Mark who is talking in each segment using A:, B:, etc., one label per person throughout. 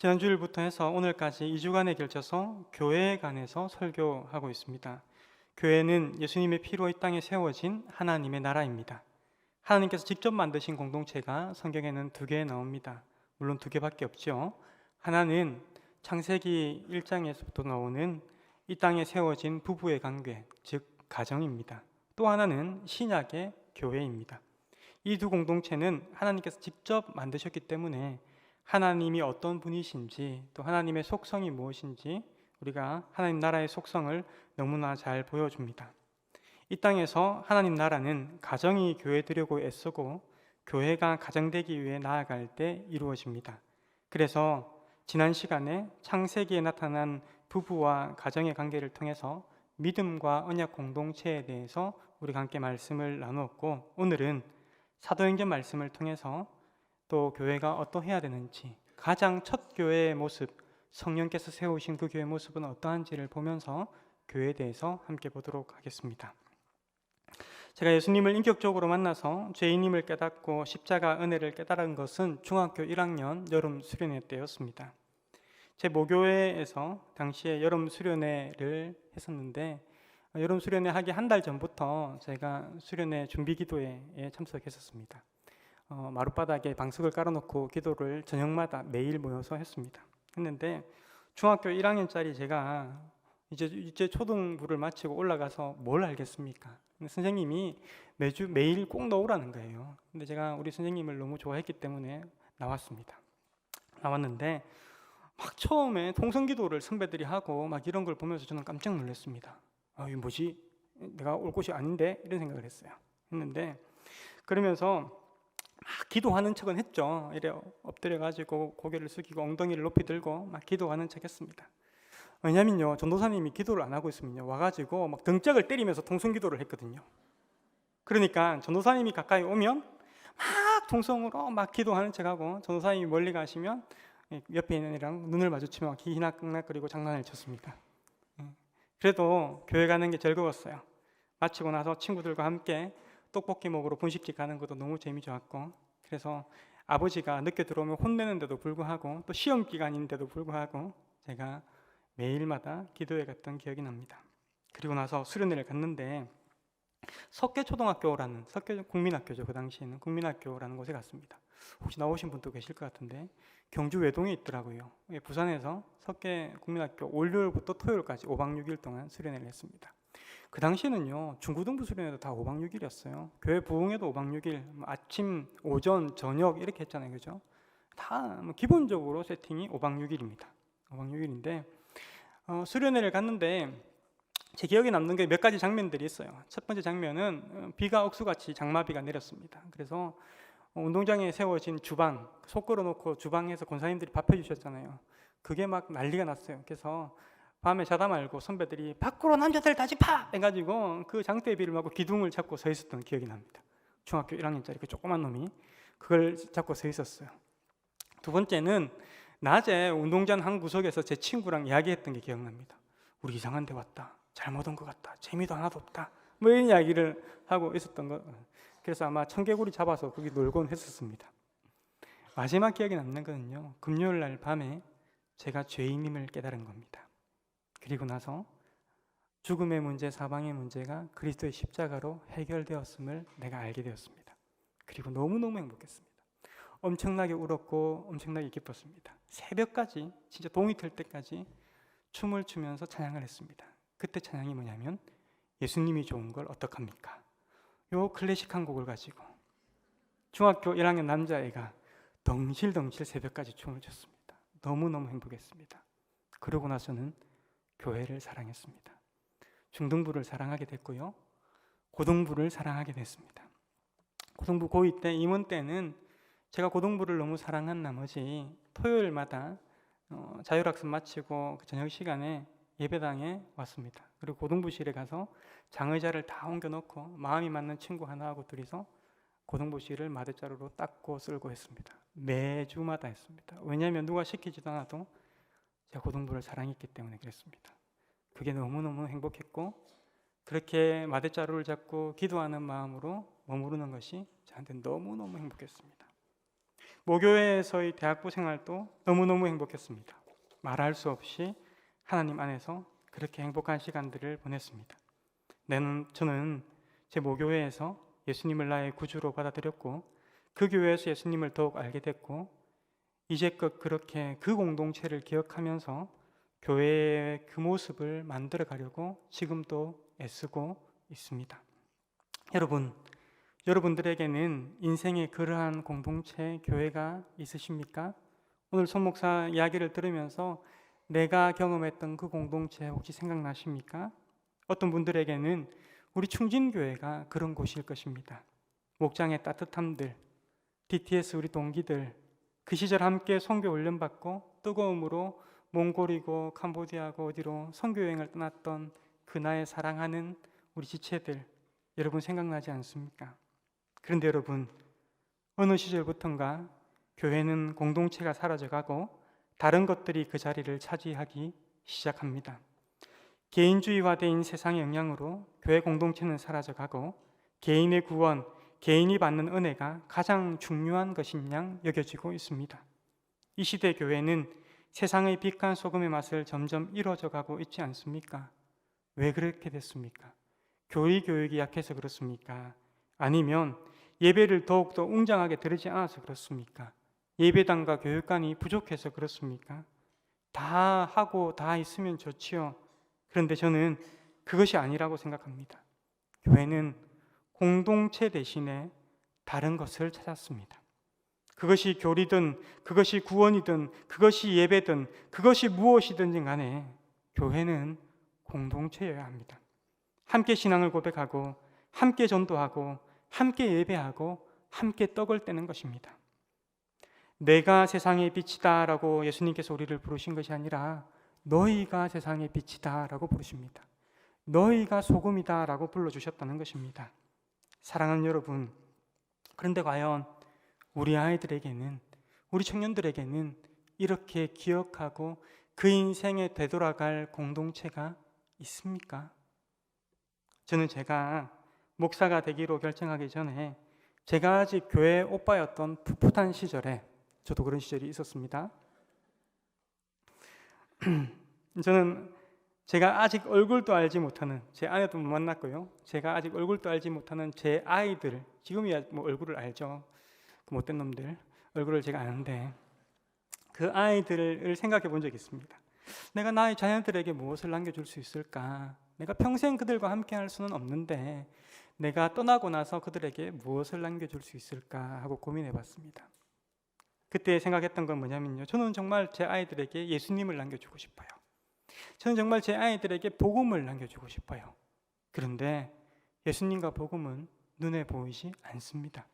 A: 지난주일부터 해서 오늘까지 2주간에 걸쳐서 교회에 관해서 설교하고 있습니다. 교회는 예수님의 피로 이 땅에 세워진 하나님의 나라입니다. 하나님께서 직접 만드신 공동체가 성경에는 2개 나옵니다. 물론 2개밖에 없죠. 하나는 창세기 1장에서부터 나오는 이 땅에 세워진 부부의 관계, 즉 가정입니다. 또 하나는 신약의 교회입니다. 이 두 공동체는 하나님께서 직접 만드셨기 때문에 하나님이 어떤 분이신지, 또 하나님의 속성이 무엇인지 우리가 하나님 나라의 속성을 너무나 잘 보여줍니다. 이 땅에서 하나님 나라는 가정이 교회 되려고 애쓰고 교회가 가정 되기 위해 나아갈 때 이루어집니다. 그래서 지난 시간에 창세기에 나타난 부부와 가정의 관계를 통해서 믿음과 언약 공동체에 대해서 우리가 함께 말씀을 나누었고, 오늘은 사도행전 말씀을 통해서 또 교회가 어떠해야 되는지, 가장 첫 교회의 모습, 성령께서 세우신 그 교회의 모습은 어떠한지를 보면서 교회에 대해서 함께 보도록 하겠습니다. 제가 예수님을 인격적으로 만나서 죄인임을 깨닫고 십자가 은혜를 깨달은 것은 중학교 1학년 여름 수련회 때였습니다. 제 모교회에서 당시에 여름 수련회를 했었는데, 여름 수련회 하기 한 달 전부터 제가 수련회 준비 기도회에 참석했었습니다. 마룻바닥에 방석을 깔아놓고 기도를 저녁마다 매일 모여서 했는데, 중학교 1학년짜리 제가 이제 초등부를 마치고 올라가서 뭘 알겠습니까? 선생님이 매일 꼭 넣으라는 거예요. 근데 제가 우리 선생님을 너무 좋아했기 때문에 나왔는데 막 처음에 통성기도를 선배들이 하고 막 이런 걸 보면서 저는 깜짝 놀랐습니다. 이게 뭐지? 내가 올 곳이 아닌데? 이런 생각을 했는데 그러면서 막 기도하는 척은 했죠. 이래 엎드려가지고 고개를 숙이고 엉덩이를 높이 들고 막 기도하는 척 했습니다. 왜냐면요, 전도사님이 기도를 안 하고 있으면요, 와가지고 막 등짝을 때리면서 통성기도를 했거든요. 그러니까 전도사님이 가까이 오면 막 통성으로 막 기도하는 척하고, 전도사님이 멀리 가시면 옆에 있는 애랑 눈을 마주치며 희낙낙거리고 장난을 쳤습니다. 그래도 교회 가는 게 즐거웠어요. 마치고 나서 친구들과 함께 떡볶이 먹으러 분식집 가는 것도 너무 재미 좋았고, 그래서 아버지가 늦게 들어오면 혼내는데도 불구하고 또 시험 기간인데도 불구하고 제가 매일마다 기도회 갔던 기억이 납니다. 그리고 나서 수련회를 갔는데 석계초등학교라는, 석계 국민학교죠, 그 당시에는 국민학교라는 곳에 갔습니다. 혹시 나오신 분도 계실 것 같은데 경주 외동에 있더라고요. 부산에서 석계 국민학교 월요일부터 토요일까지 5박 6일 동안 수련회를 했습니다. 그 당시에는요, 중고등부 수련회도 다 5박 6일이었어요. 교회 부흥회도 5박 6일, 아침, 오전, 저녁 이렇게 했잖아요, 그죠? 다 기본적으로 세팅이 5박 6일입니다. 5박 6일인데 수련회를 갔는데 제 기억에 남는 게 몇 가지 장면들이 있어요. 첫 번째 장면은 비가 억수같이 장마비가 내렸습니다. 그래서 운동장에 세워진 주방, 속 걸어놓고 주방에서 권사님들이 밥 해주셨잖아요. 그게 막 난리가 났어요. 그래서 밤에 자다 말고 선배들이 밖으로 남자들 다 집합! 해가지고 그 장대비를 하고 기둥을 잡고 서 있었던 기억이 납니다. 중학교 1학년짜리 그 조그만 놈이 그걸 잡고 서 있었어요. 두 번째는 낮에 운동장 한 구석에서 제 친구랑 이야기했던 게 기억납니다. 우리 이상한 데 왔다, 잘못 온 것 같다, 재미도 하나도 없다, 뭐 이런 이야기를 하고 있었던 거. 그래서 아마 청개구리 잡아서 거기 놀곤 했었습니다. 마지막 기억에 남는 거는요, 금요일 날 밤에 제가 죄인임을 깨달은 겁니다. 그리고 나서 죽음의 문제, 사방의 문제가 그리스도의 십자가로 해결되었음을 내가 알게 되었습니다. 그리고 너무너무 행복했습니다. 엄청나게 울었고 엄청나게 기뻤습니다. 새벽까지, 진짜 동이 틀 때까지 춤을 추면서 찬양을 했습니다. 그때 찬양이 뭐냐면 예수님이 좋은 걸 어떡합니까? 요 클래식한 곡을 가지고 중학교 1학년 남자애가 덩실덩실 새벽까지 춤을 췄습니다. 너무너무 행복했습니다. 그러고 나서는 교회를 사랑했습니다. 중등부를 사랑하게 됐고요, 고등부를 사랑하게 됐습니다. 고등부 고2 때, 임원 때는 제가 고등부를 너무 사랑한 나머지 토요일마다 자율학습 마치고 그 저녁 시간에 예배당에 왔습니다. 그리고 고등부실에 가서 장의자를 다 옮겨놓고 마음이 맞는 친구 하나하고 둘이서 고등부실을 마대자루로 닦고 쓸고 했습니다. 매주마다 했습니다. 왜냐하면 누가 시키지도 않아도 제가 고등부를 사랑했기 때문에 그랬습니다. 그게 너무너무 행복했고, 그렇게 마대자루를 잡고 기도하는 마음으로 머무르는 것이 저한테 너무너무 행복했습니다. 모교회에서의 대학부 생활도 너무너무 행복했습니다. 말할 수 없이 하나님 안에서 그렇게 행복한 시간들을 보냈습니다. 저는 제 모교회에서 예수님을 나의 구주로 받아들였고 그 교회에서 예수님을 더욱 알게 됐고 이제껏 그렇게 그 공동체를 기억하면서 교회의 그 모습을 만들어 가려고 지금도 애쓰고 있습니다. 여러분들에게는 인생의 그러한 공동체, 교회가 있으십니까? 오늘 손 목사 이야기를 들으면서 내가 경험했던 그 공동체 혹시 생각나십니까? 어떤 분들에게는 우리 충진교회가 그런 곳일 것입니다. 목장의 따뜻함들, DTS 우리 동기들, 그 시절 함께 선교 훈련받고 뜨거움으로 몽골이고 캄보디아고 어디로 선교여행을 떠났던 그 나의 사랑하는 우리 지체들, 여러분 생각나지 않습니까? 그런데 여러분, 어느 시절부턴가 교회는 공동체가 사라져가고 다른 것들이 그 자리를 차지하기 시작합니다. 개인주의화된 세상의 영향으로 교회 공동체는 사라져가고 개인의 구원, 개인이 받는 은혜가 가장 중요한 것인 양 여겨지고 있습니다. 이 시대 교회는 세상의 빛간 소금의 맛을 점점 잃어져 가고 있지 않습니까? 왜 그렇게 됐습니까? 교육이 약해서 그렇습니까? 아니면 예배를 더욱더 웅장하게 드리지 않아서 그렇습니까? 예배당과 교육관이 부족해서 그렇습니까? 다 하고 다 있으면 좋지요. 그런데 저는 그것이 아니라고 생각합니다. 교회는 공동체 대신에 다른 것을 찾았습니다. 그것이 교리든 그것이 구원이든 그것이 예배든 그것이 무엇이든지 간에 교회는 공동체여야 합니다. 함께 신앙을 고백하고 함께 전도하고 함께 예배하고 함께 떡을 떼는 것입니다. 내가 세상의 빛이다 라고 예수님께서 우리를 부르신 것이 아니라 너희가 세상의 빛이다 라고 부르십니다. 너희가 소금이다 라고 불러주셨다는 것입니다. 사랑하는 여러분, 그런데 과연 우리 아이들에게는, 우리 청년들에게는 이렇게 기억하고 그 인생에 되돌아갈 공동체가 있습니까? 저는 제가 목사가 되기로 결정하기 전에 제가 아직 교회 오빠였던 풋풋한 시절에, 저도 그런 시절이 있었습니다. 저는 제가 아직 얼굴도 알지 못하는, 제 아내도 못 만났고요, 제가 아직 얼굴도 알지 못하는 제 아이들, 지금이야 뭐 얼굴을 알죠. 그 못된 놈들 얼굴을 제가 아는데 그 아이들을 생각해 본 적이 있습니다. 내가 나의 자녀들에게 무엇을 남겨줄 수 있을까? 내가 평생 그들과 함께 할 수는 없는데 내가 떠나고 나서 그들에게 무엇을 남겨줄 수 있을까 하고 고민해 봤습니다. 그때 생각했던 건 뭐냐면요, 저는 정말 제 아이들에게 예수님을 남겨주고 싶어요. 저는 정말 제 아이들에게 복음을 남겨주고 싶어요. 그런데 예수님과 복음은 눈에 보이지 않습니다.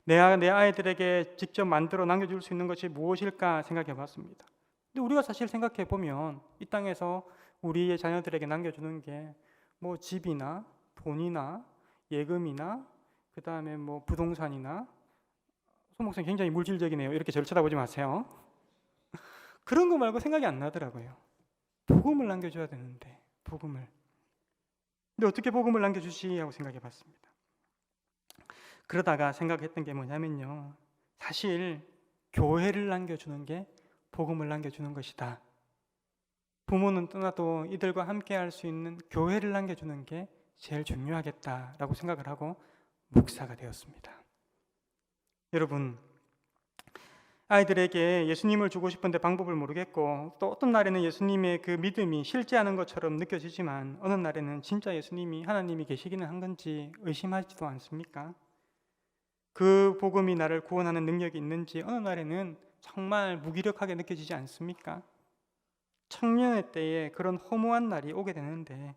A: 내가 내 아이들에게 직접 만들어 남겨줄 수 있는 것이 무엇일까 생각해 봤습니다. 근데 우리가 사실 생각해 보면 이 땅에서 우리의 자녀들에게 남겨주는 게 뭐 집이나 돈이나 예금이나 그 다음에 뭐 부동산이나, 손 목사님 굉장히 물질적이네요. 이렇게 저를 쳐다보지 마세요. 그런 거 말고 생각이 안 나더라고요. 복음을 남겨줘야 되는데, 복음을. 근데 어떻게 복음을 남겨주시 하고 생각해 봤습니다. 그러다가 생각했던 게 뭐냐면요, 사실 교회를 남겨주는 게 복음을 남겨주는 것이다. 부모는 떠나도 이들과 함께 할 수 있는 교회를 남겨주는 게 제일 중요하겠다라고 생각을 하고 목사가 되었습니다. 여러분, 아이들에게 예수님을 주고 싶은데 방법을 모르겠고, 또 어떤 날에는 예수님의 그 믿음이 실제하는 것처럼 느껴지지만 어느 날에는 진짜 예수님이, 하나님이 계시기는 한 건지 의심하지도 않습니까? 그 복음이 나를 구원하는 능력이 있는지 어느 날에는 정말 무기력하게 느껴지지 않습니까? 청년의 때에 그런 허무한 날이 오게 되는데,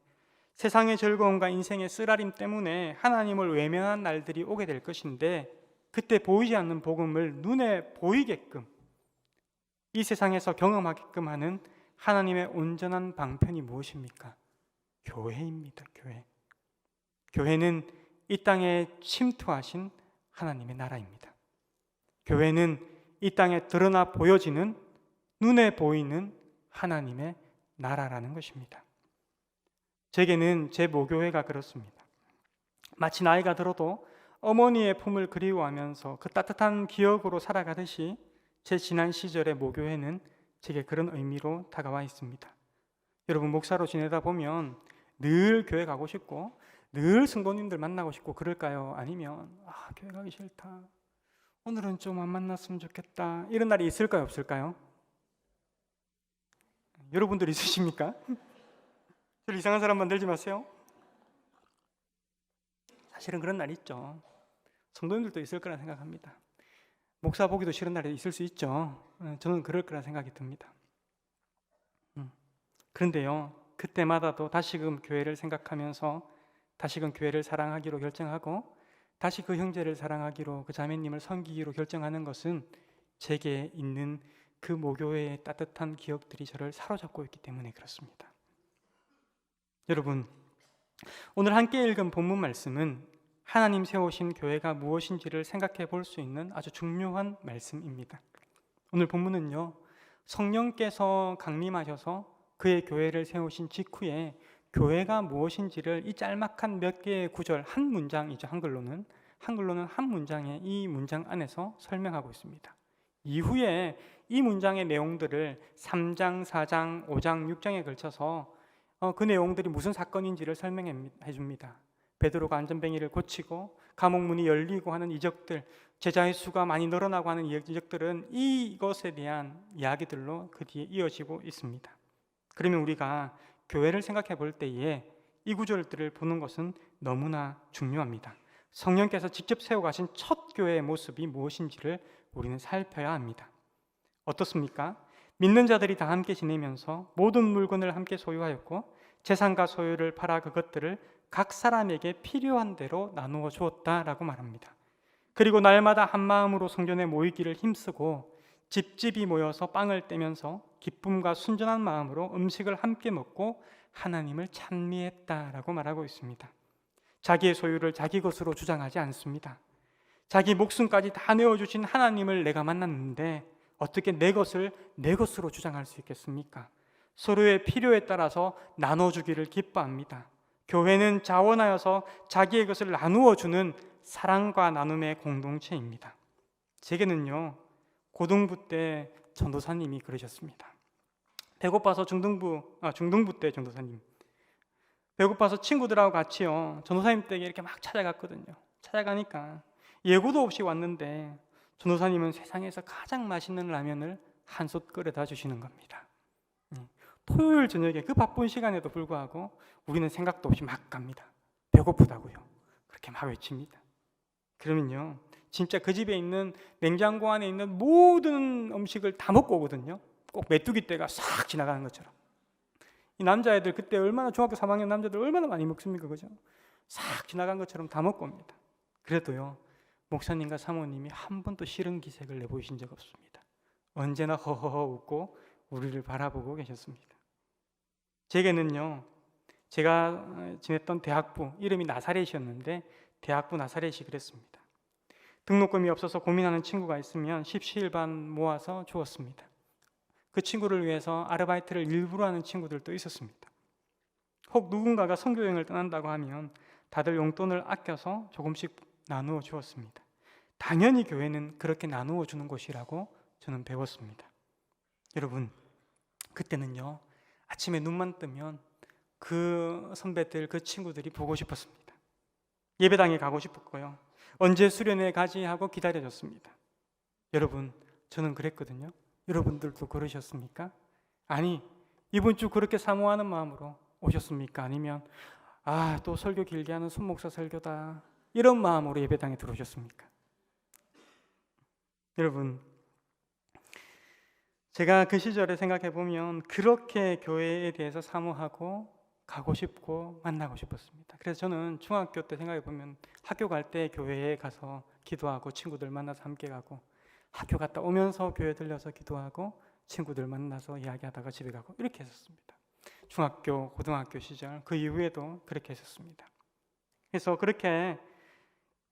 A: 세상의 즐거움과 인생의 쓰라림 때문에 하나님을 외면한 날들이 오게 될 것인데, 그때 보이지 않는 복음을 눈에 보이게끔, 이 세상에서 경험하게끔 하는 하나님의 온전한 방편이 무엇입니까? 교회입니다. 교회. 교회는 이 땅에 침투하신 하나님의 나라입니다. 교회는 이 땅에 드러나 보여지는, 눈에 보이는 하나님의 나라라는 것입니다. 제게는 제 모교회가 그렇습니다. 마치 나이가 들어도 어머니의 품을 그리워하면서 그 따뜻한 기억으로 살아가듯이 제 지난 시절의 모교회는 제게 그런 의미로 다가와 있습니다. 여러분, 목사로 지내다 보면 늘 교회 가고 싶고 늘 성도님들 만나고 싶고 그럴까요? 아니면 교회 가기 싫다, 오늘은 좀 안 만났으면 좋겠다, 이런 날이 있을까요? 없을까요? 여러분들 있으십니까? 저를 이상한 사람 만들지 마세요. 사실은 그런 날이 있죠. 성도님들도 있을 거라 생각합니다. 목사 보기도 싫은 날이 있을 수 있죠. 저는 그럴 거라 생각이 듭니다. 그런데요, 그때마다도 다시금 교회를 생각하면서 다시금 교회를 사랑하기로 결정하고 다시 그 형제를 사랑하기로, 그 자매님을 섬기기로 결정하는 것은 제게 있는 그 모교회의 따뜻한 기억들이 저를 사로잡고 있기 때문에 그렇습니다. 여러분, 오늘 함께 읽은 본문 말씀은 하나님 세우신 교회가 무엇인지를 생각해 볼 수 있는 아주 중요한 말씀입니다. 오늘 본문은요, 성령께서 강림하셔서 그의 교회를 세우신 직후에 교회가 무엇인지를 이 짤막한 몇 개의 구절, 한 문장이죠. 한글로는 한 문장의 이 문장 안에서 설명하고 있습니다. 이후에 이 문장의 내용들을 3장, 4장, 5장, 6장에 걸쳐서 그 내용들이 무슨 사건인지를 설명해 줍니다. 베드로가 안전뱅이를 고치고 감옥 문이 열리고 하는 이적들, 제자의 수가 많이 늘어나고 하는 이적들은 이것에 대한 이야기들로 그 뒤에 이어지고 있습니다. 그러면 우리가 교회를 생각해 볼 때에 이 구절들을 보는 것은 너무나 중요합니다. 성령께서 직접 세워가신 첫 교회의 모습이 무엇인지를 우리는 살펴야 합니다. 어떻습니까? 믿는 자들이 다 함께 지내면서 모든 물건을 함께 소유하였고 재산과 소유를 팔아 그것들을 각 사람에게 필요한 대로 나누어 주었다라고 말합니다. 그리고 날마다 한 마음으로 성전에 모이기를 힘쓰고 집집이 모여서 빵을 떼면서 기쁨과 순전한 마음으로 음식을 함께 먹고 하나님을 찬미했다라고 말하고 있습니다. 자기의 소유를 자기 것으로 주장하지 않습니다. 자기 목숨까지 다 내어주신 하나님을 내가 만났는데 어떻게 내 것을 내 것으로 주장할 수 있겠습니까? 서로의 필요에 따라서 나눠주기를 기뻐합니다. 교회는 자원하여서 자기의 것을 나누어 주는 사랑과 나눔의 공동체입니다. 제게는요, 고등부 때 전도사님이 그러셨습니다. 배고파서 중등부 때 전도사님 배고파서 친구들하고 같이요 전도사님 댁에 이렇게 막 찾아갔거든요. 찾아가니까 예고도 없이 왔는데 전도사님은 세상에서 가장 맛있는 라면을 한솥 끓여다 주시는 겁니다. 토요일 저녁에 그 바쁜 시간에도 불구하고 우리는 생각도 없이 막 갑니다. 배고프다고요. 그렇게 막 외칩니다. 그러면요, 진짜 그 집에 있는 냉장고 안에 있는 모든 음식을 다 먹고 오거든요. 꼭 메뚜기 떼가 싹 지나가는 것처럼. 이 남자애들 그때 얼마나, 중학교 3학년 남자들 얼마나 많이 먹습니까, 그죠? 싹 지나간 것처럼 다 먹고 옵니다. 그래도요, 목사님과 사모님이 한 번도 싫은 기색을 내보이신 적 없습니다. 언제나 허허허 웃고 우리를 바라보고 계셨습니다. 제게는요, 제가 지냈던 대학부 이름이 나사렛이었는데 대학부 나사렛이 그랬습니다. 등록금이 없어서 고민하는 친구가 있으면 십시일반 모아서 주었습니다. 그 친구를 위해서 아르바이트를 일부러 하는 친구들도 있었습니다. 혹 누군가가 선교여행을 떠난다고 하면 다들 용돈을 아껴서 조금씩 나누어 주었습니다. 당연히 교회는 그렇게 나누어 주는 곳이라고 저는 배웠습니다. 여러분, 그때는요, 아침에 눈만 뜨면 그 선배들, 그 친구들이 보고 싶었습니다. 예배당에 가고 싶었고요. 언제 수련회 가지 하고 기다려졌습니다. 여러분, 저는 그랬거든요. 여러분들도 그러셨습니까? 아니, 이번 주 그렇게 사모하는 마음으로 오셨습니까? 아니면 또 설교 길게 하는 손 목사 설교다, 이런 마음으로 예배당에 들어오셨습니까? 여러분, 제가 그 시절에 생각해 보면 그렇게 교회에 대해서 사모하고 가고 싶고 만나고 싶었습니다. 그래서 저는 중학교 때 생각해 보면 학교 갈 때 교회에 가서 기도하고 친구들 만나서 함께 가고, 학교 갔다 오면서 교회 들려서 기도하고 친구들 만나서 이야기하다가 집에 가고, 이렇게 했었습니다. 중학교, 고등학교 시절, 그 이후에도 그렇게 했었습니다. 그래서 그렇게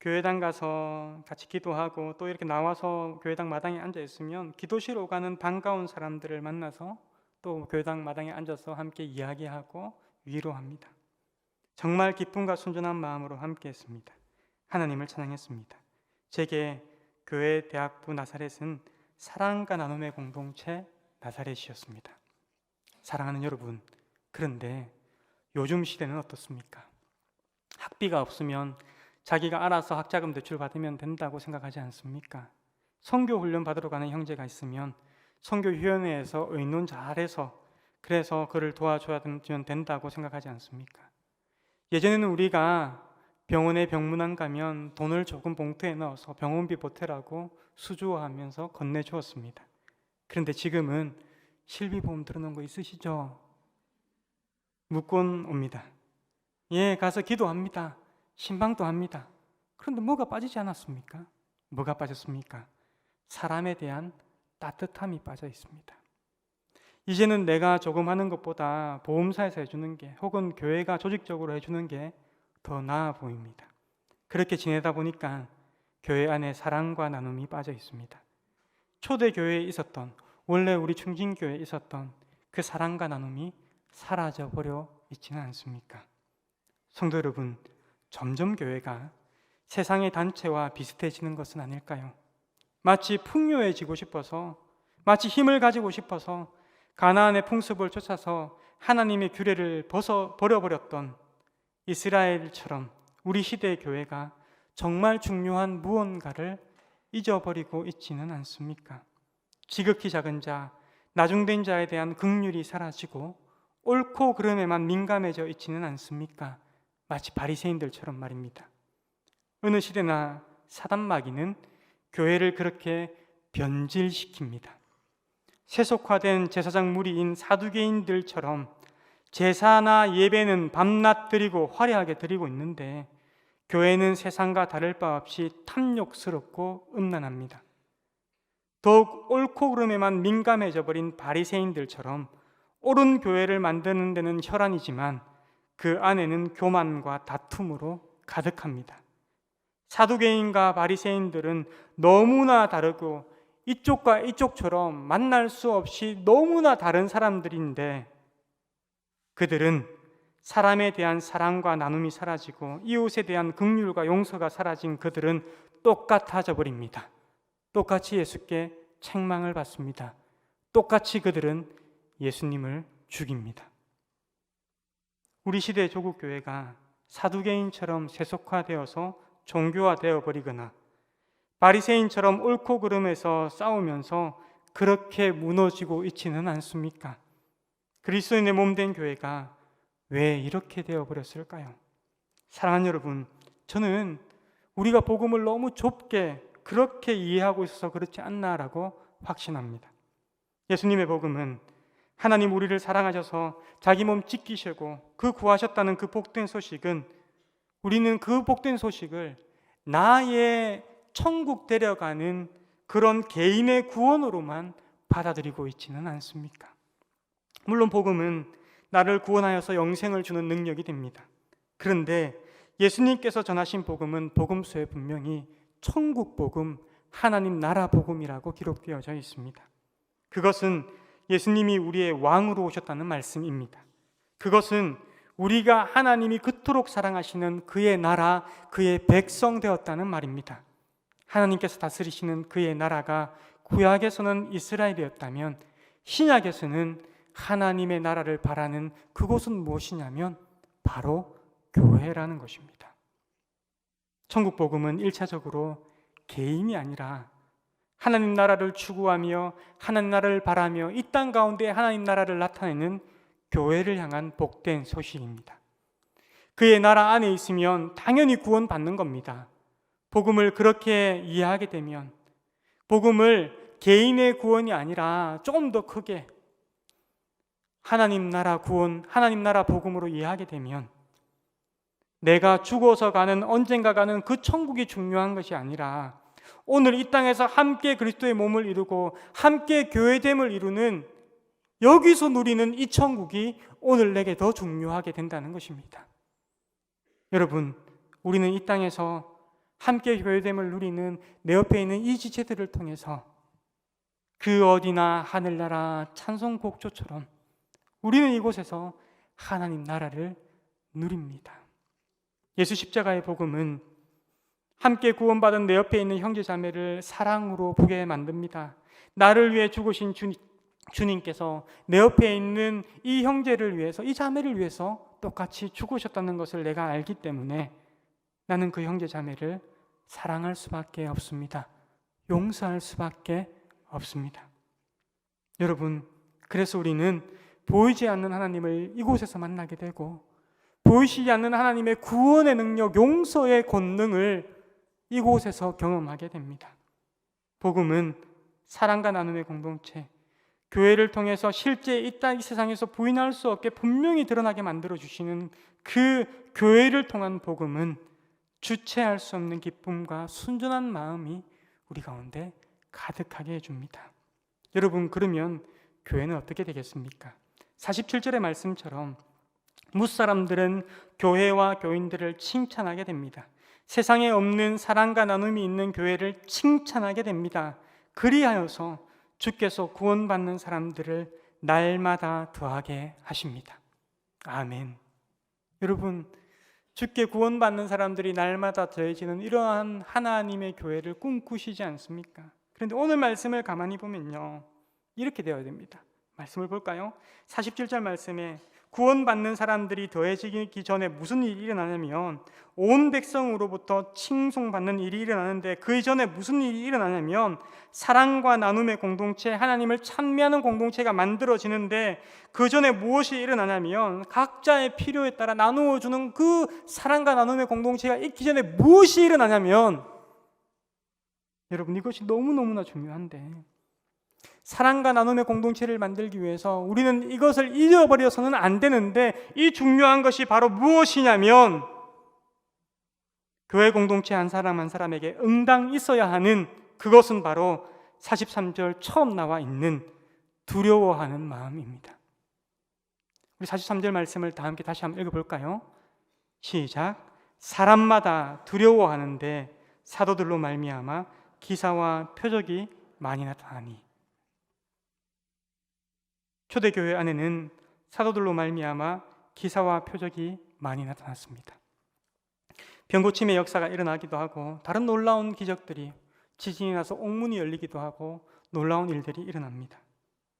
A: 교회당 가서 같이 기도하고 또 이렇게 나와서 교회당 마당에 앉아 있으면 기도실 오가는 반가운 사람들을 만나서 또 교회당 마당에 앉아서 함께 이야기하고 위로합니다. 정말 기쁨과 순전한 마음으로 함께 했습니다. 하나님을 찬양했습니다. 제게 교회 대학부 나사렛은 사랑과 나눔의 공동체 나사렛이었습니다. 사랑하는 여러분, 그런데 요즘 시대는 어떻습니까? 학비가 없으면 자기가 알아서 학자금 대출 받으면 된다고 생각하지 않습니까? 선교 훈련 받으러 가는 형제가 있으면 선교위원회에서 의논 잘해서 그래서 그를 도와줘야 된다고 생각하지 않습니까? 예전에는 우리가 병원에 병문안 가면 돈을 조금 봉투에 넣어서 병원비 보태라고 수주하면서 건네주었습니다. 그런데 지금은 실비보험 들어놓은 거 있으시죠? 묻곤 옵니다. 예, 가서 기도합니다. 신방도 합니다. 그런데 뭐가 빠지지 않았습니까? 뭐가 빠졌습니까? 사람에 대한 따뜻함이 빠져 있습니다. 이제는 내가 조금 하는 것보다 보험사에서 해주는 게 혹은 교회가 조직적으로 해주는 게 더 나아 보입니다. 그렇게 지내다 보니까 교회 안에 사랑과 나눔이 빠져 있습니다. 초대교회에 있었던, 원래 우리 충진교회에 있었던 그 사랑과 나눔이 사라져버려 있지는 않습니까? 성도 여러분, 점점 교회가 세상의 단체와 비슷해지는 것은 아닐까요? 마치 풍요해지고 싶어서, 마치 힘을 가지고 싶어서 가나안의 풍습을 쫓아서 하나님의 규례를 버려버렸던 이스라엘처럼 우리 시대의 교회가 정말 중요한 무언가를 잊어버리고 있지는 않습니까? 지극히 작은 자, 나중된 자에 대한 긍휼이 사라지고 옳고 그름에만 민감해져 있지는 않습니까? 마치 바리새인들처럼 말입니다. 어느 시대나 사단 마귀는 교회를 그렇게 변질시킵니다. 세속화된 제사장 무리인 사두개인들처럼 제사나 예배는 밤낮 드리고 화려하게 드리고 있는데 교회는 세상과 다를 바 없이 탐욕스럽고 음란합니다. 더욱 옳고 그름에만 민감해져 버린 바리새인들처럼 옳은 교회를 만드는 데는 혈안이지만 그 안에는 교만과 다툼으로 가득합니다. 사두개인과 바리새인들은 너무나 다르고 이쪽과 이쪽처럼 만날 수 없이 너무나 다른 사람들인데 그들은 사람에 대한 사랑과 나눔이 사라지고 이웃에 대한 긍휼과 용서가 사라진 그들은 똑같아져 버립니다. 똑같이 예수께 책망을 받습니다. 똑같이 그들은 예수님을 죽입니다. 우리 시대 조국 교회가 사두개인처럼 세속화되어서 종교화되어 버리거나 바리새인처럼 옳고 그름에서 싸우면서 그렇게 무너지고 있지는 않습니까? 그리스도인의 몸된 교회가 왜 이렇게 되어버렸을까요? 사랑하는 여러분, 저는 우리가 복음을 너무 좁게 그렇게 이해하고 있어서 그렇지 않나라고 확신합니다. 예수님의 복음은 하나님 우리를 사랑하셔서 자기 몸 지키시고 그 구하셨다는 그 복된 소식은 우리는 그 복된 소식을 나의 천국 데려가는 그런 개인의 구원으로만 받아들이고 있지는 않습니까? 물론 복음은 나를 구원하여서 영생을 주는 능력이 됩니다. 그런데 예수님께서 전하신 복음은 복음서에 분명히 천국 복음, 하나님 나라 복음이라고 기록되어져 있습니다. 그것은 예수님이 우리의 왕으로 오셨다는 말씀입니다. 그것은 우리가 하나님이 그토록 사랑하시는 그의 나라, 그의 백성 되었다는 말입니다. 하나님께서 다스리시는 그의 나라가 구약에서는 이스라엘이었다면 신약에서는 하나님의 나라를 바라는 그곳은 무엇이냐면 바로 교회라는 것입니다. 천국 복음은 1차적으로 개인이 아니라 하나님 나라를 추구하며 하나님 나라를 바라며 이 땅 가운데 하나님 나라를 나타내는 교회를 향한 복된 소식입니다. 그의 나라 안에 있으면 당연히 구원받는 겁니다. 복음을 그렇게 이해하게 되면 복음을 개인의 구원이 아니라 조금 더 크게 하나님 나라 구원, 하나님 나라 복음으로 이해하게 되면 내가 죽어서 가는 언젠가 가는 그 천국이 중요한 것이 아니라 오늘 이 땅에서 함께 그리스도의 몸을 이루고 함께 교회됨을 이루는 여기서 누리는 이 천국이 오늘 내게 더 중요하게 된다는 것입니다. 여러분, 우리는 이 땅에서 함께 교회됨을 누리는 내 옆에 있는 이 지체들을 통해서 그 어디나 하늘나라 찬송곡조처럼 우리는 이곳에서 하나님 나라를 누립니다. 예수 십자가의 복음은 함께 구원받은 내 옆에 있는 형제 자매를 사랑으로 보게 만듭니다. 나를 위해 죽으신 주님께서 내 옆에 있는 이 형제를 위해서, 이 자매를 위해서 똑같이 죽으셨다는 것을 내가 알기 때문에 나는 그 형제 자매를 사랑할 수밖에 없습니다. 용서할 수밖에 없습니다. 여러분, 그래서 우리는 보이지 않는 하나님을 이곳에서 만나게 되고, 보이시지 않는 하나님의 구원의 능력, 용서의 권능을 이곳에서 경험하게 됩니다. 복음은 사랑과 나눔의 공동체, 교회를 통해서 실제 이 세상에서 부인할 수 없게 분명히 드러나게 만들어주시는 그 교회를 통한 복음은 주체할 수 없는 기쁨과 순전한 마음이 우리 가운데 가득하게 해줍니다. 여러분, 그러면 교회는 어떻게 되겠습니까? 47절의 말씀처럼 무사람들은 교회와 교인들을 칭찬하게 됩니다. 세상에 없는 사랑과 나눔이 있는 교회를 칭찬하게 됩니다. 그리하여서 주께서 구원받는 사람들을 날마다 더하게 하십니다. 아멘. 여러분, 주께 구원받는 사람들이 날마다 더해지는 이러한 하나님의 교회를 꿈꾸시지 않습니까? 그런데 오늘 말씀을 가만히 보면요, 이렇게 되어야 됩니다. 말씀을 볼까요? 47절 말씀에 구원받는 사람들이 더해지기 전에 무슨 일이 일어나냐면 온 백성으로부터 칭송받는 일이 일어나는데, 그 이전에 무슨 일이 일어나냐면 사랑과 나눔의 공동체, 하나님을 찬미하는 공동체가 만들어지는데, 그 전에 무엇이 일어나냐면 각자의 필요에 따라 나누어 주는 그 사랑과 나눔의 공동체가 있기 전에 무엇이 일어나냐면, 여러분, 이것이 너무너무나 중요한데, 사랑과 나눔의 공동체를 만들기 위해서 우리는 이것을 잊어버려서는 안 되는데, 이 중요한 것이 바로 무엇이냐면 교회 공동체 한 사람 한 사람에게 응당 있어야 하는 그것은 바로 43절 처음 나와 있는 두려워하는 마음입니다. 우리 43절 말씀을 다 함께 다시 한번 읽어볼까요? 시작. 사람마다 두려워하는데 사도들로 말미암아 기사와 표적이 많이 나타나니. 초대교회 안에는 사도들로 말미암아 기사와 표적이 많이 나타났습니다. 병고침의 역사가 일어나기도 하고, 다른 놀라운 기적들이, 지진이 나서 옥문이 열리기도 하고 놀라운 일들이 일어납니다.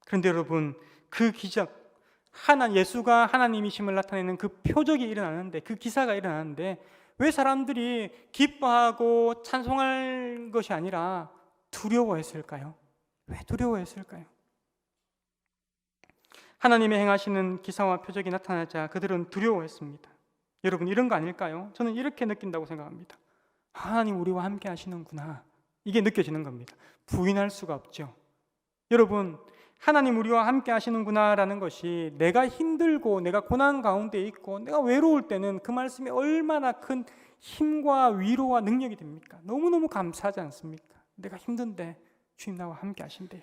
A: 그런데 여러분, 그 기적, 예수가 하나님이심을 나타내는 그 표적이 일어나는데, 그 기사가 일어나는데 왜 사람들이 기뻐하고 찬송할 것이 아니라 두려워했을까요? 왜 두려워했을까요? 하나님의 행하시는 기사와 표적이 나타나자 그들은 두려워했습니다. 여러분, 이런 거 아닐까요? 저는 이렇게 느낀다고 생각합니다. 하나님 우리와 함께 하시는구나, 이게 느껴지는 겁니다. 부인할 수가 없죠. 여러분, 하나님 우리와 함께 하시는구나 라는 것이, 내가 힘들고 내가 고난 가운데 있고 내가 외로울 때는 그 말씀이 얼마나 큰 힘과 위로와 능력이 됩니까? 너무너무 감사하지 않습니까? 내가 힘든데 주님 나와 함께 하신대요.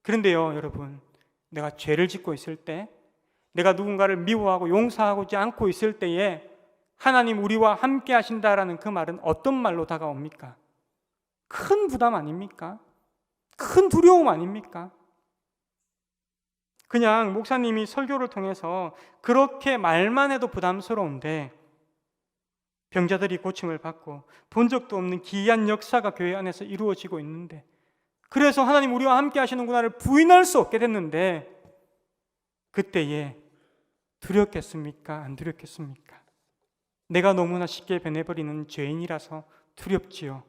A: 그런데요, 여러분, 내가 죄를 짓고 있을 때, 내가 누군가를 미워하고 용서하지 않고 있을 때에 하나님 우리와 함께 하신다라는 그 말은 어떤 말로 다가옵니까? 큰 부담 아닙니까? 큰 두려움 아닙니까? 그냥 목사님이 설교를 통해서 그렇게 말만 해도 부담스러운데, 병자들이 고침을 받고 본 적도 없는 기이한 역사가 교회 안에서 이루어지고 있는데, 그래서 하나님 우리와 함께 하시는구나를 부인할 수 없게 됐는데, 그때에 두렵겠습니까? 안 두렵겠습니까? 내가 너무나 쉽게 변해버리는 죄인이라서 두렵지요.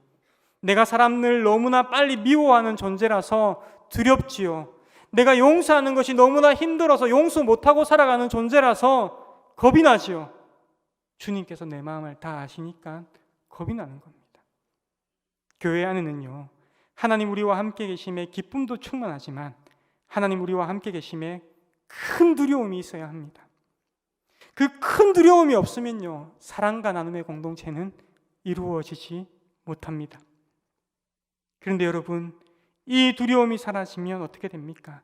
A: 내가 사람을 너무나 빨리 미워하는 존재라서 두렵지요. 내가 용서하는 것이 너무나 힘들어서 용서 못하고 살아가는 존재라서 겁이 나지요. 주님께서 내 마음을 다 아시니까 겁이 나는 겁니다. 교회 안에는요, 하나님 우리와 함께 계심에 기쁨도 충만하지만 하나님 우리와 함께 계심에 큰 두려움이 있어야 합니다. 그 큰 두려움이 없으면요, 사랑과 나눔의 공동체는 이루어지지 못합니다. 그런데 여러분, 이 두려움이 사라지면 어떻게 됩니까?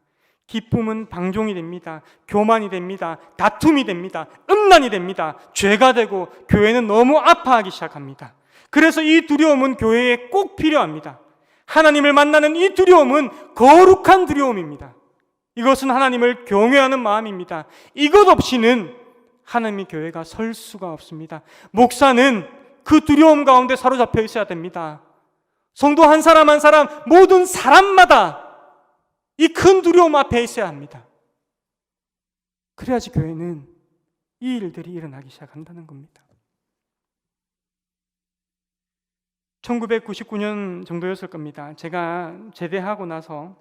A: 기쁨은 방종이 됩니다. 교만이 됩니다. 다툼이 됩니다. 음란이 됩니다. 죄가 되고 교회는 너무 아파하기 시작합니다. 그래서 이 두려움은 교회에 꼭 필요합니다. 하나님을 만나는 이 두려움은 거룩한 두려움입니다. 이것은 하나님을 경외하는 마음입니다. 이것 없이는 하나님의 교회가 설 수가 없습니다. 목사는 그 두려움 가운데 사로잡혀 있어야 됩니다. 성도 한 사람 한 사람, 모든 사람마다 이 큰 두려움 앞에 있어야 합니다. 그래야지 교회는 이 일들이 일어나기 시작한다는 겁니다. 1999년 정도였을 겁니다. 제가 제대하고 나서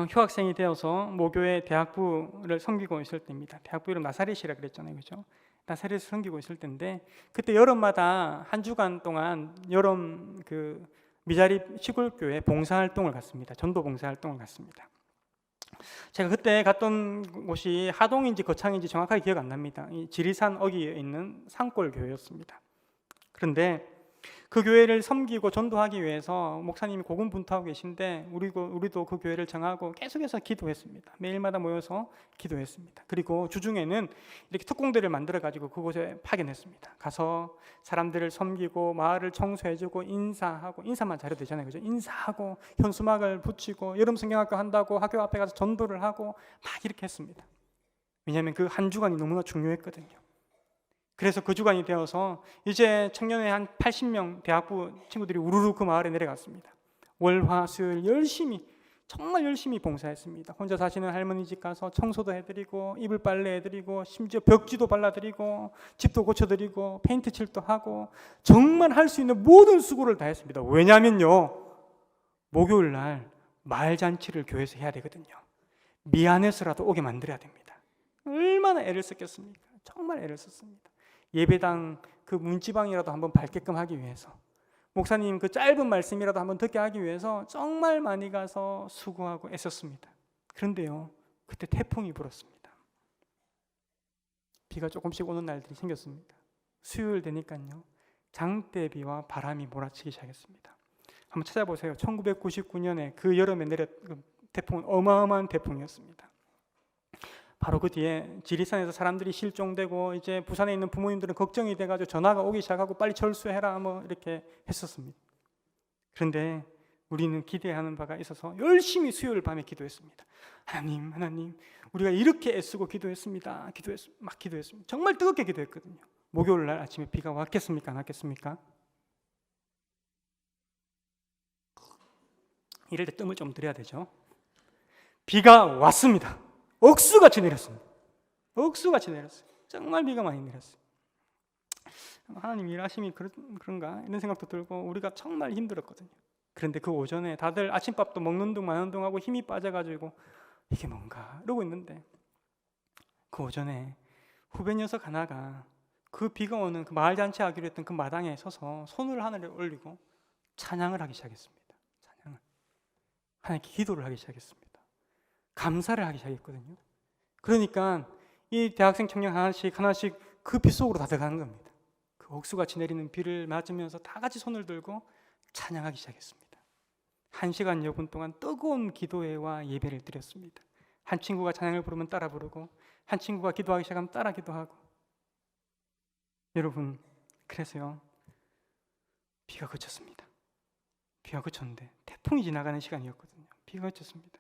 A: 휴학생이 되어서 모교의 대학부를 섬기고 있을 때입니다. 대학부 이름 나사렛이라 그랬잖아요, 그죠? 나사렛을 섬기고 있을 때인데, 그때 여름마다 한 주간 동안 여름 그 미자립 시골교회 봉사활동을 갔습니다. 전도 봉사활동을 갔습니다. 제가 그때 갔던 곳이 하동인지 거창인지 정확하게 기억 안 납니다. 이 지리산 어귀에 있는 산골 교회였습니다. 그런데 그 교회를 섬기고 전도하기 위해서 목사님이 고군분투하고 계신데 우리도 그 교회를 정하고 계속해서 기도했습니다. 매일마다 모여서 기도했습니다. 그리고 주중에는 이렇게 특공대를 만들어 가지고 그곳에 파견했습니다. 가서 사람들을 섬기고 마을을 청소해주고 인사하고, 인사만 잘해도 되잖아요, 그죠? 인사하고 현수막을 붙이고 여름 성경학교 한다고 학교 앞에 가서 전도를 하고 막 이렇게 했습니다. 왜냐하면 그 한 주간이 너무나 중요했거든요. 그래서 그 주간이 되어서 이제 청년회 한 80명 대학부 친구들이 우르르 그 마을에 내려갔습니다. 월, 화, 수요일 열심히, 정말 열심히 봉사했습니다. 혼자 사시는 할머니 집 가서 청소도 해드리고 이불 빨래 해드리고 심지어 벽지도 발라드리고 집도 고쳐드리고 페인트 칠도 하고 정말 할 수 있는 모든 수고를 다 했습니다. 왜냐면요, 목요일 날 마을 잔치를 교회에서 해야 되거든요. 미안해서라도 오게 만들어야 됩니다. 얼마나 애를 썼겠습니까? 정말 애를 썼습니다. 예배당 그 문지방이라도 한번 밟게끔 하기 위해서, 목사님 그 짧은 말씀이라도 한번 듣게 하기 위해서 정말 많이 가서 수고하고 애썼습니다. 그런데요, 그때 태풍이 불었습니다. 비가 조금씩 오는 날들이 생겼습니다. 수요일 되니까요, 장대비와 바람이 몰아치기 시작했습니다. 한번 찾아보세요. 1999년에 그 여름에 내렸 태풍은 어마어마한 태풍이었습니다. 바로 그 뒤에 지리산에서 사람들이 실종되고 이제 부산에 있는 부모님들은 걱정이 돼가지고 전화가 오기 시작하고 빨리 철수해라 뭐 이렇게 했었습니다. 그런데 우리는 기대하는 바가 있어서 열심히 수요일 밤에 기도했습니다. 하나님, 우리가 이렇게 애쓰고 기도했습니다. 막 기도했습니다. 정말 뜨겁게 기도했거든요. 목요일 날 아침에 비가 왔겠습니까? 안 왔겠습니까? 이럴 때 뜸을 좀 들여야 되죠. 비가 왔습니다. 억수같이 내렸습니다. 억수같이 내렸어요. 정말 비가 많이 내렸어요. 하나님 일하심이 그런가 이런 생각도 들고 우리가 정말 힘들었거든요. 그런데 그 오전에 다들 아침밥도 먹는 둥 마는 둥 하고 힘이 빠져가지고 이게 뭔가 이러고 있는데, 그 오전에 후배 녀석 하나가 그 비가 오는 그 마을 잔치 하기로 했던 그 마당에 서서 손을 하늘에 올리고 찬양을 하기 시작했습니다. 찬양을, 하나님께 기도를 하기 시작했습니다. 감사를 하기 시작했거든요. 그러니까 이 대학생 청년 하나씩 그 비 속으로 다 들어가는 겁니다. 그 억수같이 내리는 비를 맞으면서 다 같이 손을 들고 찬양하기 시작했습니다. 1시간여 분 동안 뜨거운 기도회와 예배를 드렸습니다. 한 친구가 찬양을 부르면 따라 부르고, 한 친구가 기도하기 시작하면 따라 기도하고. 여러분, 그래서요, 비가 그쳤습니다. 비가 그쳤는데 태풍이 지나가는 시간이었거든요. 비가 그쳤습니다.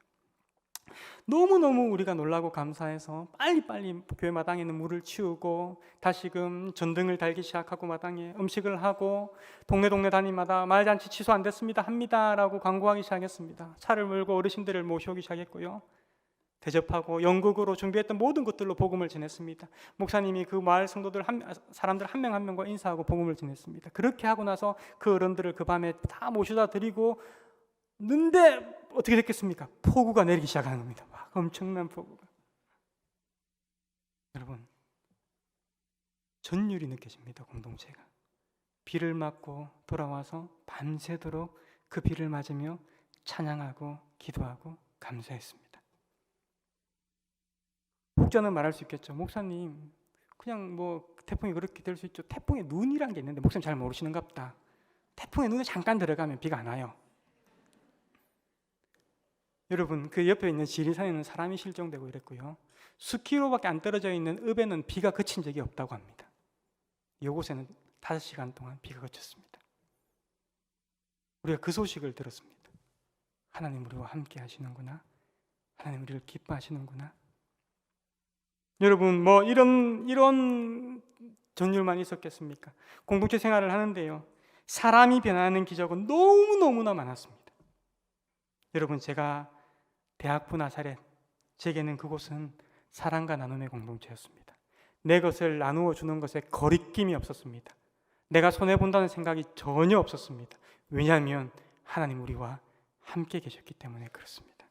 A: 너무너무 우리가 놀라고 감사해서 빨리빨리 교회 마당에 있는 물을 치우고 다시금 전등을 달기 시작하고 마당에 음식을 하고 동네 다니마다 마을잔치 취소 안 됐습니다 합니다라고 광고하기 시작했습니다. 차를 몰고 어르신들을 모셔오기 시작했고요. 대접하고 연극으로 준비했던 모든 것들로 복음을 전했습니다. 목사님이 그 마을 성도들 사람들 한 명 한 명과 인사하고 복음을 전했습니다. 그렇게 하고 나서 그 어른들을 그 밤에 다 모셔다 드리고 는데 어떻게 됐겠습니까? 폭우가 내리기 시작하는 겁니다. 막 엄청난 폭우가. 여러분, 전율이 느껴집니다. 공동체가 비를 맞고 돌아와서 밤새도록 그 비를 맞으며 찬양하고 기도하고 감사했습니다. 혹자는 말할 수 있겠죠. 목사님, 그냥 뭐 태풍이 그렇게 될 수 있죠. 태풍에 눈이란 게 있는데 목사님 잘 모르시는가 보다. 태풍에 눈에 잠깐 들어가면 비가 안 와요. 여러분, 그 옆에 있는 지리산에는 사람이 실종되고 이랬고요. 수키로밖에 안 떨어져 있는 읍에는 비가 그친 적이 없다고 합니다. 이곳에는 5시간 동안 비가 그쳤습니다. 우리가 그 소식을 들었습니다. 하나님 우리와 함께 하시는구나. 하나님 우리를 기뻐하시는구나. 여러분, 뭐 이런 전율만 있었겠습니까? 공동체 생활을 하는데요, 사람이 변하는 기적은 너무너무나 많았습니다. 여러분, 제가 대학부 나사렛, 제게는 그곳은 사랑과 나눔의 공동체였습니다. 내 것을 나누어 주는 것에 거리낌이 없었습니다. 내가 손해본다는 생각이 전혀 없었습니다. 왜냐하면 하나님 우리와 함께 계셨기 때문에 그렇습니다.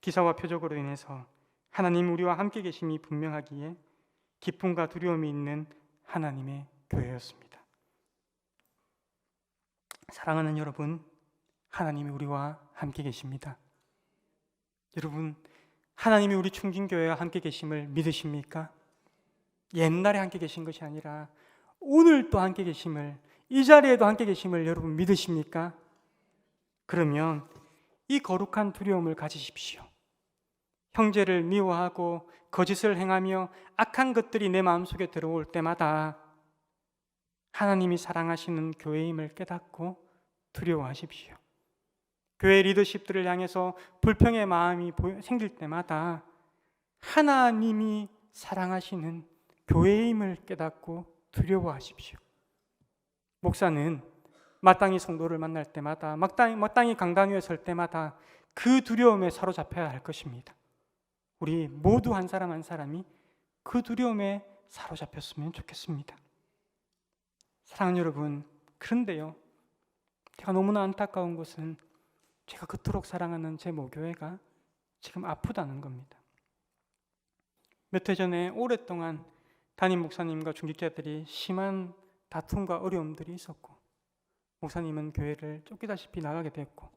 A: 기사와 표적으로 인해서 하나님 우리와 함께 계심이 분명하기에 기쁨과 두려움이 있는 하나님의 교회였습니다. 사랑하는 여러분, 하나님이 우리와 함께 계십니다. 여러분, 하나님이 우리 충진교회와 함께 계심을 믿으십니까? 옛날에 함께 계신 것이 아니라 오늘 또 함께 계심을, 이 자리에도 함께 계심을 여러분 믿으십니까? 그러면 이 거룩한 두려움을 가지십시오. 형제를 미워하고 거짓을 행하며 악한 것들이 내 마음속에 들어올 때마다 하나님이 사랑하시는 교회임을 깨닫고 두려워하십시오. 교회 리더십들을 향해서 불평의 마음이 생길 때마다 하나님이 사랑하시는 교회임을 깨닫고 두려워하십시오. 목사는 마땅히 성도를 만날 때마다, 마땅히 강단 위에 설 때마다 그 두려움에 사로잡혀야 할 것입니다. 우리 모두 한 사람 한 사람이 그 두려움에 사로잡혔으면 좋겠습니다. 사랑하는 여러분, 그런데요, 제가 너무나 안타까운 것은 제가 그토록 사랑하는 제 모교회가 지금 아프다는 겁니다. 몇 해 전에 오랫동안 담임 목사님과 중직자들이 심한 다툼과 어려움들이 있었고, 목사님은 교회를 쫓기다시피 나가게 됐고,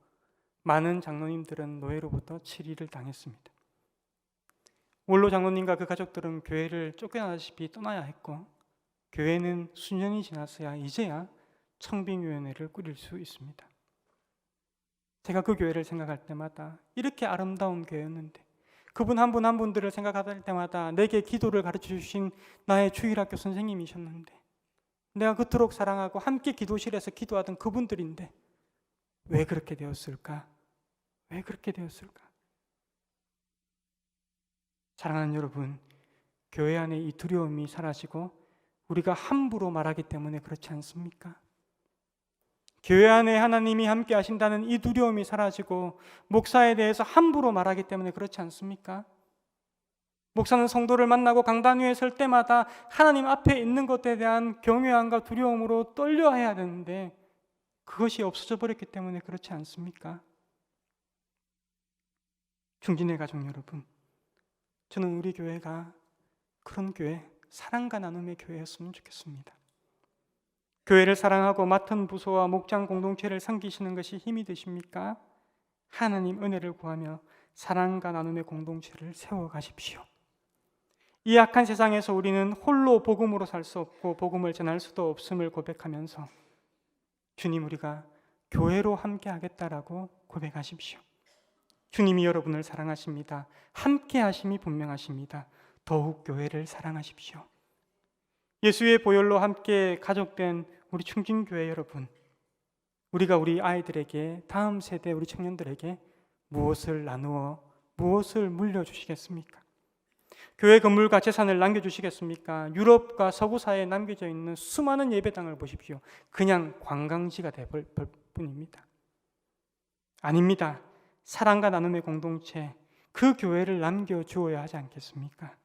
A: 많은 장로님들은 노예로부터 치리를 당했습니다. 원로 장로님과 그 가족들은 교회를 쫓겨나다시피 떠나야 했고, 교회는 수년이 지났어야 이제야 청빙위원회를 꾸릴 수 있습니다. 제가 그 교회를 생각할 때마다 이렇게 아름다운 교회였는데, 그분 한 분 한 분들을 생각할 때마다 내게 기도를 가르쳐 주신 나의 주일학교 선생님이셨는데, 내가 그토록 사랑하고 함께 기도실에서 기도하던 그분들인데 왜 그렇게 되었을까? 왜 그렇게 되었을까? 사랑하는 여러분, 교회 안에 이 두려움이 사라지고 우리가 함부로 말하기 때문에 그렇지 않습니까? 교회 안에 하나님이 함께 하신다는 이 두려움이 사라지고 목사에 대해서 함부로 말하기 때문에 그렇지 않습니까? 목사는 성도를 만나고 강단 위에 설 때마다 하나님 앞에 있는 것에 대한 경외함과 두려움으로 떨려해야 되는데 그것이 없어져 버렸기 때문에 그렇지 않습니까? 중진의 가족 여러분, 저는 우리 교회가 그런 교회, 사랑과 나눔의 교회였으면 좋겠습니다. 교회를 사랑하고 맡은 부서와 목장 공동체를 섬기시는 것이 힘이 되십니까? 하나님 은혜를 구하며 사랑과 나눔의 공동체를 세워가십시오. 이 악한 세상에서 우리는 홀로 복음으로 살 수 없고 복음을 전할 수도 없음을 고백하면서 주님, 우리가 교회로 함께 하겠다라고 고백하십시오. 주님이 여러분을 사랑하십니다. 함께 하심이 분명하십니다. 더욱 교회를 사랑하십시오. 예수의 보혈로 함께 가족된 우리 충진교회 여러분, 우리가 우리 아이들에게, 다음 세대 우리 청년들에게 무엇을 나누어 무엇을 물려주시겠습니까? 교회 건물과 재산을 남겨주시겠습니까? 유럽과 서구 사회에 남겨져 있는 수많은 예배당을 보십시오. 그냥 관광지가 되어버릴 뿐입니다. 아닙니다. 사랑과 나눔의 공동체, 그 교회를 남겨주어야 하지 않겠습니까?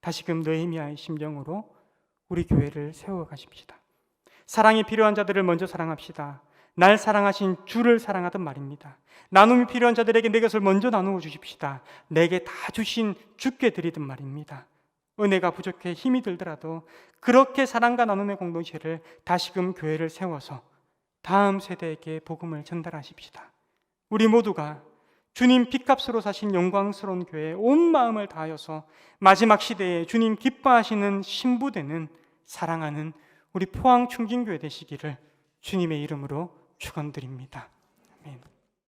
A: 다시금 느헤미야의 심정으로 우리 교회를 세워가십시다. 사랑이 필요한 자들을 먼저 사랑합시다. 날 사랑하신 주를 사랑하던 말입니다. 나눔이 필요한 자들에게 내 것을 먼저 나누어 주십시다. 내게 다 주신 주께 드리던 말입니다. 은혜가 부족해 힘이 들더라도 그렇게 사랑과 나눔의 공동체를 다시금 교회를 세워서 다음 세대에게 복음을 전달하십시다. 우리 모두가 주님 핏값으로 사신 영광스러운 교회에 온 마음을 다하여서 마지막 시대에 주님 기뻐하시는 신부되는 사랑하는 우리 포항 충진교회 되시기를 주님의 이름으로 축원드립니다. 아멘.